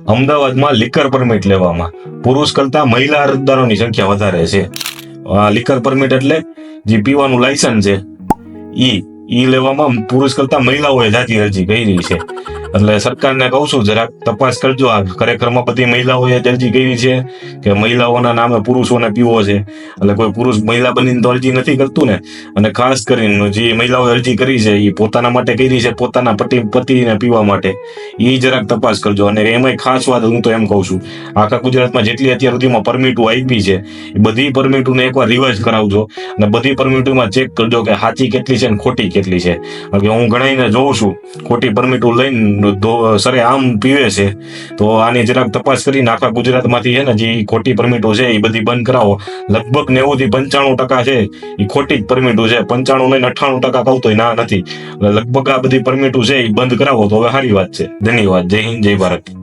અમદાવાદમાં liquor permit લેવામાં પુરુષ કરતા મહિલા અરજદારોની સંખ્યા વધારે છે. લિકર પરમિટ એટલે જે પીવાનું લાયસન્સ છે ઈ લેવામાં પુરુષ કરતા મહિલાઓએ જાજી અરજી કરી છે. એટલે સરકારને કહું છું જરાક તપાસ કરજો. આ ખરેખરમાં બધી મહિલાઓએ અરજી કરી છે કે મહિલાઓના નામે પુરુષોને પીવો છે? એટલે કોઈ પુરુષ મહિલા બનીને તો અરજી નથી કરતું ને. અને ખાસ કરીને જે મહિલાઓએ અરજી કરી છે એ પોતાના માટે કરી છે, પોતાના પતિને પીવા માટે. એ જરાક તપાસ કરજો. અને એમાંય ખાસ વાત હું તો એમ કહું છું, આખા ગુજરાતમાં જેટલી અત્યાર સુધીમાં પરમિટો આપી છે એ બધી પરમિટોને એકવાર રિવાઇઝ કરાવજો અને બધી પરમિટોમાં ચેક કરજો કે સાચી કેટલી છે ને ખોટી કેટલી છે. કારણ કે હું ઘણાઈને જોઉં છું ખોટી પરમિટો લઈને સરે આમ પીવે છે. તો આની જરાક તપાસ કરીને આખા ગુજરાતમાંથી છે ને જે ખોટી પરમિટો છે એ બધી બંધ કરાવો. લગભગ 90 થી 95% છે એ ખોટી જ પરમિટો છે. 95 લઈને 98% કહું તો ના નથી. લગભગ આ બધી પરમિટો છે એ બંધ કરાવો તો હવે સારી વાત છે. ધન્યવાદ. જય હિન્દ, જય ભારત.